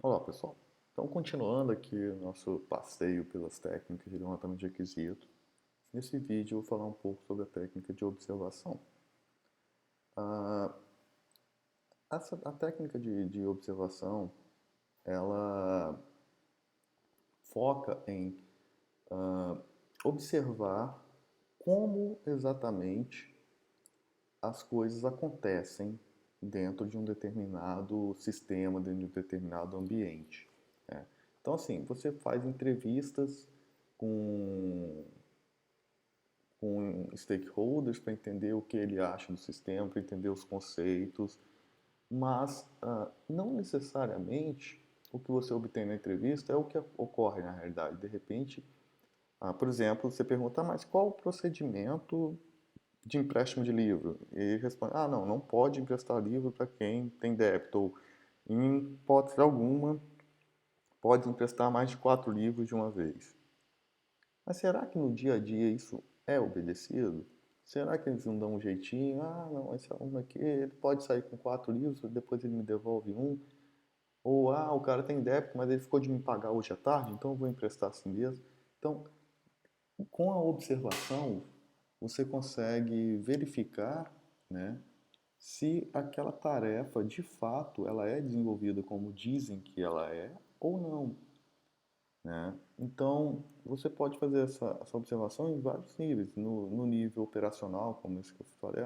Olá, pessoal. Então, continuando aqui o nosso passeio pelas técnicas de levantamento de requisitos, nesse vídeo eu vou falar um pouco sobre a técnica de observação. A, a técnica de observação, ela foca em observar como exatamente as coisas acontecem dentro de um determinado sistema, dentro de um determinado ambiente, né? Então, assim, você faz entrevistas com, com stakeholders para entender o que ele acha do sistema, para entender os conceitos, mas não necessariamente o que você obtém na entrevista é o que ocorre na realidade. De repente, por exemplo, você pergunta, mas qual o procedimento de empréstimo de livro? E ele responde, não, não pode emprestar livro para quem tem débito, ou em hipótese alguma, pode emprestar mais de 4 livros de uma vez. Mas será que no dia a dia isso é obedecido? Será que eles não dão um jeitinho? Não, esse aluno aqui, ele pode sair com 4 livros, depois ele me devolve um. Ou, o cara tem débito, mas ele ficou de me pagar hoje à tarde, então eu vou emprestar assim mesmo. Então, com a observação, você consegue verificar, né, se aquela tarefa de fato ela é desenvolvida como dizem que ela é ou não, né? Então, você pode fazer essa observação em vários níveis. No nível operacional, como esse que eu falei,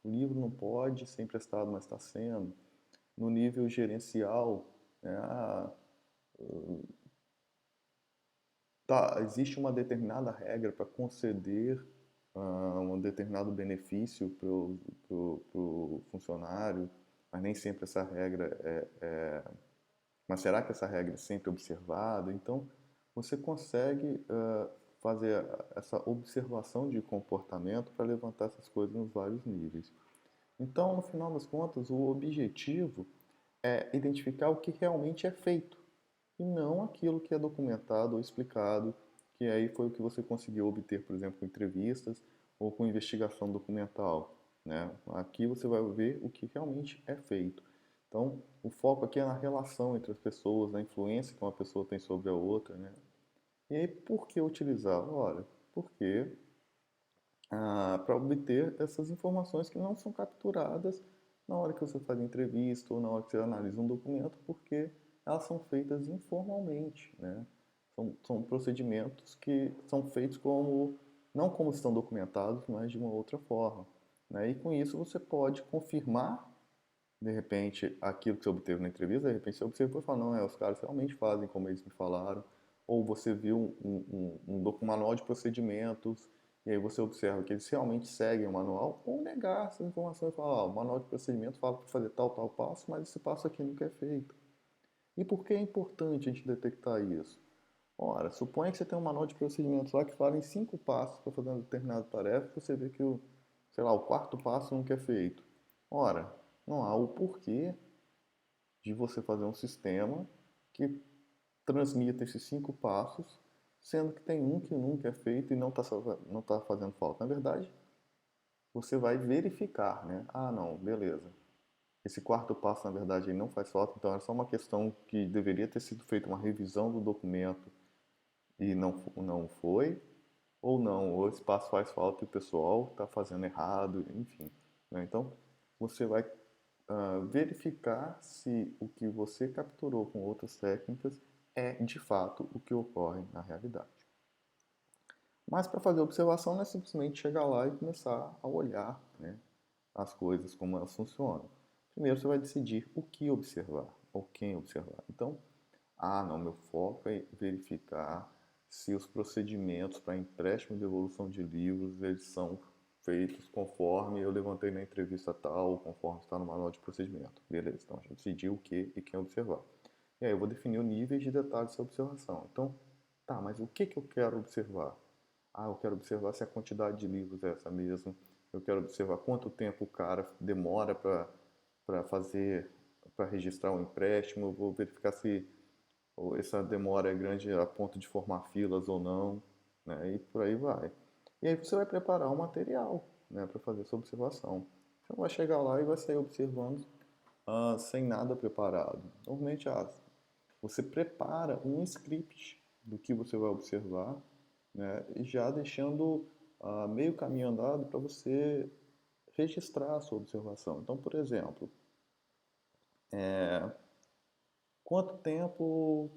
o livro não pode ser emprestado, mas está sendo. No nível gerencial, né, existe uma determinada regra para conceder um determinado benefício para o funcionário, mas nem sempre essa regra mas será que essa regra é sempre observada? Então, você consegue fazer essa observação de comportamento para levantar essas coisas nos vários níveis. Então, no final das contas, o objetivo é identificar o que realmente é feito e não aquilo que é documentado ou explicado, que aí foi o que você conseguiu obter, por exemplo, com entrevistas ou com investigação documental, né? Aqui você vai ver o que realmente é feito. Então, o foco aqui é na relação entre as pessoas, na influência que uma pessoa tem sobre a outra, né? E aí, por que utilizar? Ora, porque para obter essas informações que não são capturadas na hora que você faz a entrevista ou na hora que você analisa um documento, porque elas são feitas informalmente, né? São procedimentos que são feitos não como estão documentados, mas de uma outra forma, né? E com isso você pode confirmar, de repente, aquilo que você obteve na entrevista, de repente você observou e fala, não, os caras realmente fazem como eles me falaram, ou você viu um manual de procedimentos, e aí você observa que eles realmente seguem o manual, ou negar essa informação e falar, o manual de procedimento fala para fazer tal passo, mas esse passo aqui nunca é feito. E por que é importante a gente detectar isso? Ora, suponha que você tem um manual de procedimentos lá que fala em 5 passos para fazer uma determinada tarefa, e você vê que sei lá, o quarto passo nunca é feito. Ora, não há o porquê de você fazer um sistema que transmita esses 5 passos, sendo que tem um que nunca é feito e não tá fazendo falta. Na verdade, você vai verificar, né? Não, beleza. Esse quarto passo, na verdade, não faz falta, então é só uma questão que deveria ter sido feita uma revisão do documento e não foi, ou não, ou esse passo faz falta e o pessoal está fazendo errado, enfim, né? Então, você vai verificar se o que você capturou com outras técnicas é de fato o que ocorre na realidade. Mas para fazer observação não é simplesmente chegar lá e começar a olhar, né, as coisas, como elas funcionam. Primeiro você vai decidir o que observar ou quem observar. Então, não, meu foco é verificar se os procedimentos para empréstimo e devolução de livros eles são feitos conforme eu levantei na entrevista tal, conforme está no manual de procedimento. Beleza, então a gente decidiu o que e quem observar. E aí eu vou definir o nível de detalhes dessa observação. Então, mas o que eu quero observar? Eu quero observar se a quantidade de livros é essa mesmo. Eu quero observar quanto tempo o cara demora para fazer, para registrar um empréstimo. Eu vou verificar se ou essa demora é grande a ponto de formar filas ou não, né? E por aí vai. E aí você vai preparar um material, né, para fazer essa observação. Você não vai chegar lá e vai sair observando sem nada preparado. Normalmente, você prepara um script do que você vai observar, né, e já deixando meio caminho andado para você registrar a sua observação. Então, por exemplo, quanto tempo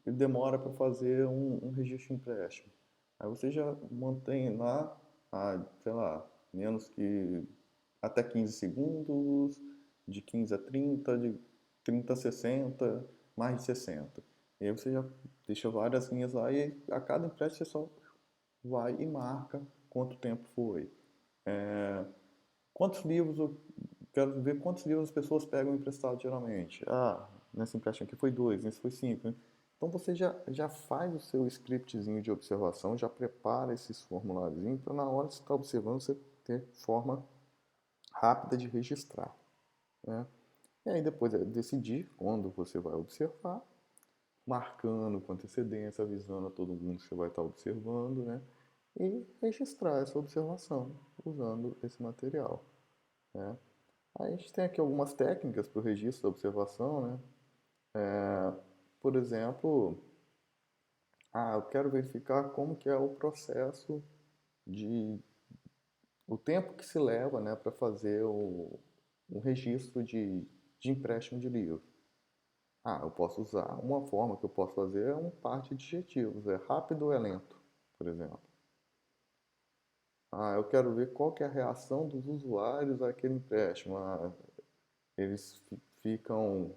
demora para fazer um registro de empréstimo? Aí você já mantém lá, sei lá, menos que até 15 segundos, de 15 a 30, de 30 a 60, mais de 60. E aí você já deixa várias linhas lá e a cada empréstimo você só vai e marca quanto tempo foi. Quantos livros, eu quero ver quantos livros as pessoas pegam emprestado geralmente. Nesse empréstimo aqui foi 2, nesse foi 5. Né? Então você já faz o seu scriptzinho de observação, já prepara esses formuláriozinhos para na hora que você está observando você ter forma rápida de registrar. Né? E aí depois é decidir quando você vai observar, marcando com antecedência, avisando a todo mundo que você vai estar observando, né? E registrar essa observação usando esse material. Né? Aí a gente tem aqui algumas técnicas para o registro da observação, né? Por exemplo, eu quero verificar como que é o processo de o tempo que se leva, né, para fazer um registro de empréstimo de livro. Eu posso usar uma forma que eu posso fazer é um par de adjetivos, é rápido ou é lento, por exemplo. Eu quero ver qual que é a reação dos usuários àquele empréstimo. Eles ficam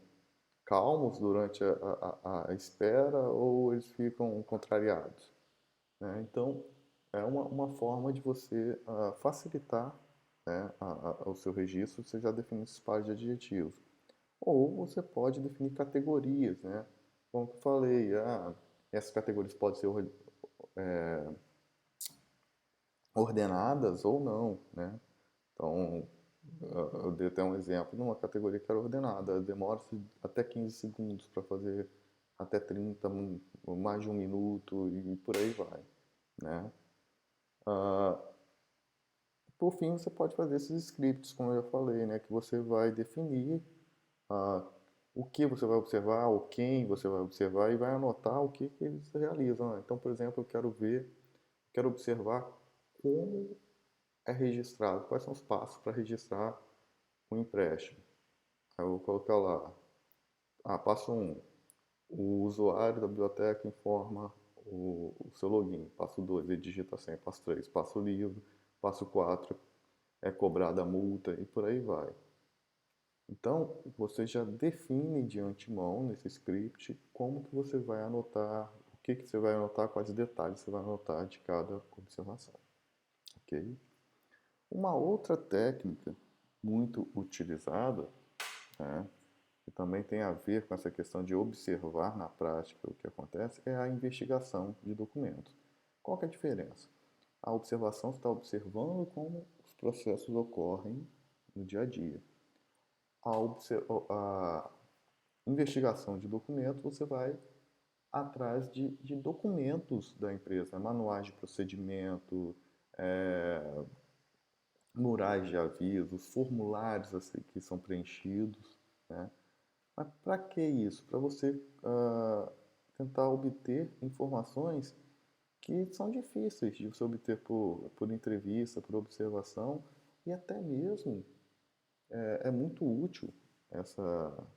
calmos durante a espera ou eles ficam contrariados. Né? Então, é uma forma de você facilitar, né, o seu registro, você já define esses pares de adjetivos. Ou você pode definir categorias, né? Como eu falei, essas categorias podem ser ordenadas ou não, né? Então, eu dei até um exemplo numa categoria que era ordenada. Demora-se até 15 segundos para fazer até 30, mais de um minuto e por aí vai, né? Por fim, você pode fazer esses scripts, como eu já falei, né? Que você vai definir ah, o que você vai observar, ou quem você vai observar e vai anotar o que eles realizam. Né? Então, por exemplo, eu quero observar como é registrado, quais são os passos para registrar um empréstimo. Aí eu vou colocar lá, passo 1, o usuário da biblioteca informa o seu login. Passo 2, ele digita a senha. Passo 3, passa o livro. Passo 4, é cobrada a multa e por aí vai. Então, você já define de antemão nesse script como que você vai anotar, o que que você vai anotar, quais detalhes você vai anotar de cada observação. Ok? Uma outra técnica muito utilizada, né, que também tem a ver com essa questão de observar na prática o que acontece, é a investigação de documentos. Qual que é a diferença? A observação está observando como os processos ocorrem no dia a dia. A investigação de documentos, você vai atrás de documentos da empresa, né? Manuais de procedimento, murais de avisos, formulários assim, que são preenchidos. Né? Mas para que isso? Para você tentar obter informações que são difíceis de você obter por entrevista, por observação, e até mesmo é muito útil essa,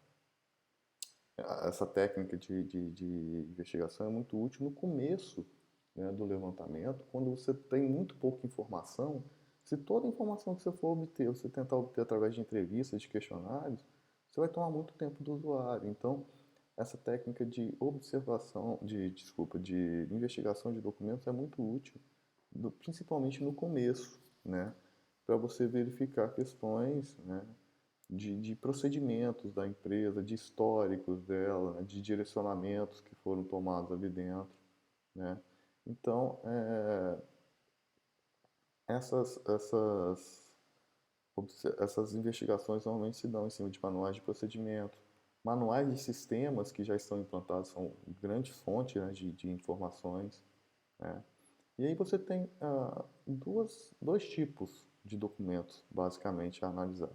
essa técnica de investigação é muito útil no começo, né, do levantamento, quando você tem muito pouca informação. Se toda a informação que você for obter, você tentar obter através de entrevistas, de questionários, você vai tomar muito tempo do usuário. Então, essa técnica de observação, de investigação de documentos é muito útil, principalmente no começo, né, para você verificar questões, né, de procedimentos da empresa, de históricos dela, né, de direcionamentos que foram tomados ali dentro, né? Então, essas investigações normalmente se dão em cima de manuais de procedimento, manuais de sistemas que já estão implantados, são grandes fontes, né, de informações, né? E aí você tem dois tipos de documentos, basicamente, a analisar.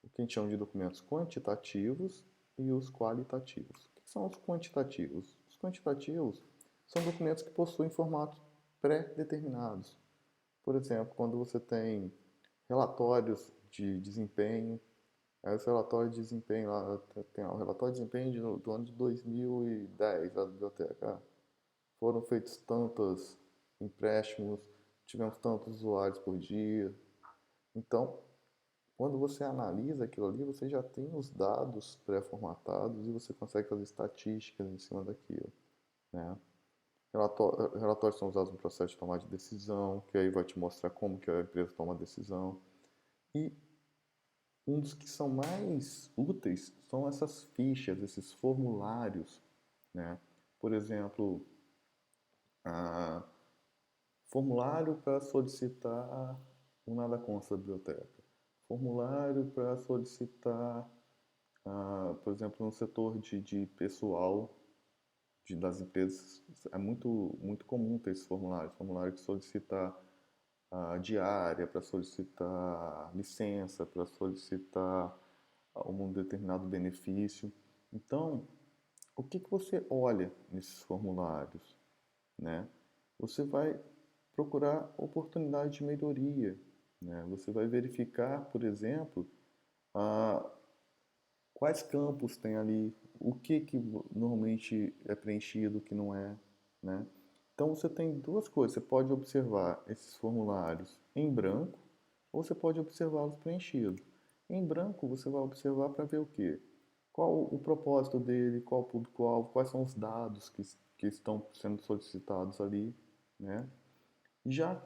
O que a gente chama de documentos quantitativos e os qualitativos. O que são os quantitativos? Os quantitativos são documentos que possuem formatos pré-determinados. Por exemplo, quando você tem relatórios de desempenho, aí esse relatório de desempenho lá, tem o relatório de desempenho do ano de 2010 lá da biblioteca. Foram feitos tantos empréstimos, tivemos tantos usuários por dia. Então, quando você analisa aquilo ali, você já tem os dados pré-formatados e você consegue fazer estatísticas em cima daquilo, né? Relatórios são usados no processo de tomada de decisão, que aí vai te mostrar como que a empresa toma a decisão. E um dos que são mais úteis são essas fichas, esses formulários, né? Por exemplo, a formulário para solicitar um nada consta da biblioteca. Formulário para solicitar, por exemplo, no setor de pessoal das empresas, é muito comum ter esses formulários. Formulário que solicita diária, para solicitar licença, para solicitar um determinado benefício. Então, o que você olha nesses formulários, né? Você vai procurar oportunidade de melhoria, né? Você vai verificar, por exemplo, quais campos tem ali, o que normalmente é preenchido, o que não é, né? Então você tem duas coisas, você pode observar esses formulários em branco ou você pode observá-los preenchidos. Em branco você vai observar para ver o quê? Qual o propósito dele, qual o público-alvo, quais são os dados que estão sendo solicitados ali, né? Já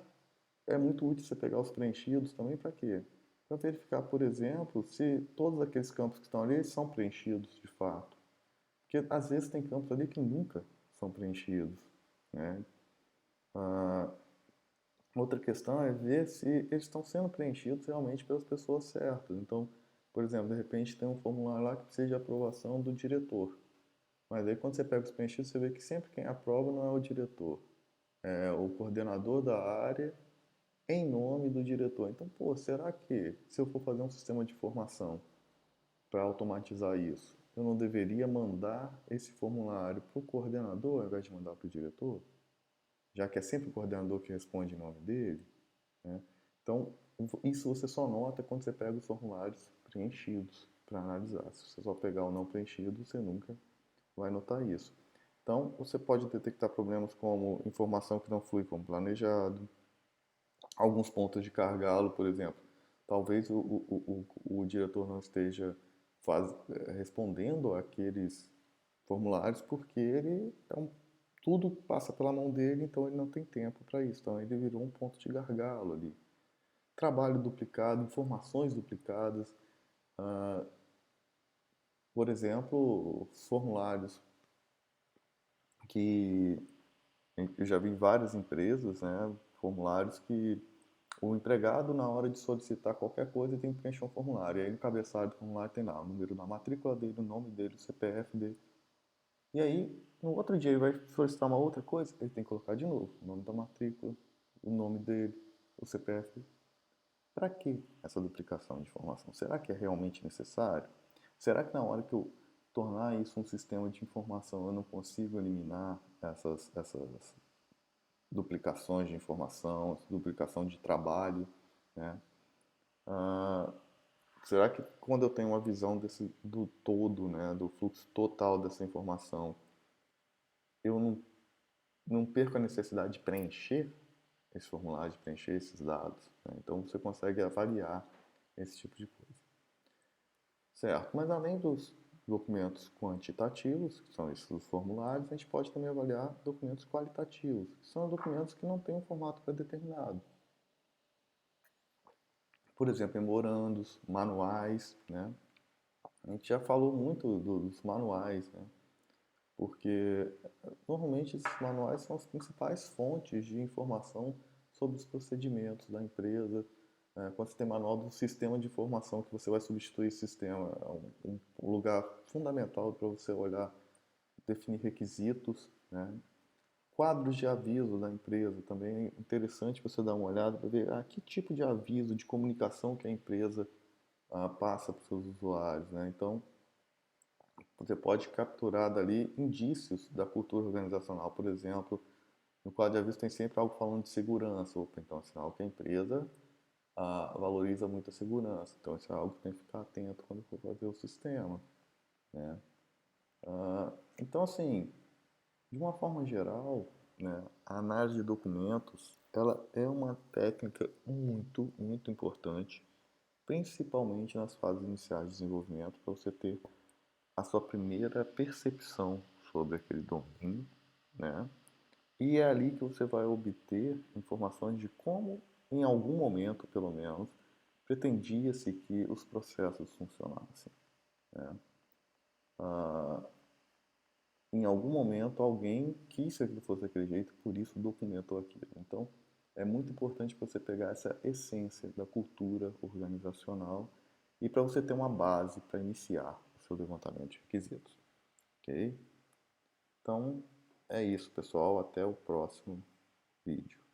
é muito útil você pegar os preenchidos também para quê? Para verificar, por exemplo, se todos aqueles campos que estão ali são preenchidos de fato. Porque às vezes tem campos ali que nunca são preenchidos, né? Ah, outra questão é ver se eles estão sendo preenchidos realmente pelas pessoas certas. Então, por exemplo, de repente tem um formulário lá que precisa de aprovação do diretor. Mas aí quando você pega os preenchidos, você vê que sempre quem aprova não é o diretor, é o coordenador da área em nome do diretor. Então, pô, será que se eu for fazer um sistema de formação para automatizar isso, eu não deveria mandar esse formulário para o coordenador ao invés de mandar para o diretor? Já que é sempre o coordenador que responde em nome dele, né? Então, isso você só nota quando você pega os formulários preenchidos para analisar. Se você só pegar o não preenchido, você nunca vai notar isso. Então, você pode detectar problemas como informação que não flui como planejado, alguns pontos de gargalo, por exemplo. Talvez o diretor não esteja respondendo àqueles formulários porque tudo passa pela mão dele, então ele não tem tempo para isso. Então ele virou um ponto de gargalo ali. Trabalho duplicado, informações duplicadas. ah, por exemplo, formulários que eu já vi em várias empresas, né, formulários que o empregado, na hora de solicitar qualquer coisa, tem que preencher um formulário. E aí no cabeçalho do formulário tem lá o número da matrícula dele, o nome dele, o CPF dele. E aí, no outro dia, ele vai solicitar uma outra coisa, ele tem que colocar de novo o nome da matrícula, o nome dele, o CPF. Para que essa duplicação de informação? Será que é realmente necessário? Será que na hora que eu tornar isso um sistema de informação, eu não consigo eliminar essas duplicações de informação, duplicação de trabalho, né? Ah, será que quando eu tenho uma visão do todo, né, do fluxo total dessa informação, eu não perco a necessidade de preencher esse formulário, de preencher esses dados, né? Então você consegue avaliar esse tipo de coisa. Certo, mas além dos documentos quantitativos, que são esses os formulários, a gente pode também avaliar documentos qualitativos, que são documentos que não têm um formato pré-determinado. Por exemplo, memorandos, manuais, né? A gente já falou muito dos manuais, né? Porque normalmente esses manuais são as principais fontes de informação sobre os procedimentos da empresa. Quando você tem manual do sistema de informação que você vai substituir esse sistema, é um lugar fundamental para você olhar, definir requisitos, né? Quadros de aviso da empresa também é interessante você dar uma olhada para ver que tipo de aviso, de comunicação que a empresa passa para os seus usuários, né? Então, Você pode capturar dali indícios da cultura organizacional. Por exemplo, no quadro de aviso tem sempre algo falando de segurança. Opa, então é sinal que a empresa valoriza muito a segurança. Então isso é algo que tem que ficar atento quando for fazer o sistema, né? Então, assim, de uma forma geral, né, a análise de documentos, ela é uma técnica muito, muito importante, principalmente nas fases iniciais de desenvolvimento, para você ter a sua primeira percepção sobre aquele domínio, né? E é ali que você vai obter informações de como, em algum momento, pelo menos, pretendia-se que os processos funcionassem, né? Em algum momento alguém quis que aquilo fosse daquele jeito, por isso documentou aquilo. Então, é muito importante você pegar essa essência da cultura organizacional e para você ter uma base para iniciar o seu levantamento de requisitos, ok? Então, é isso, pessoal. Até o próximo vídeo.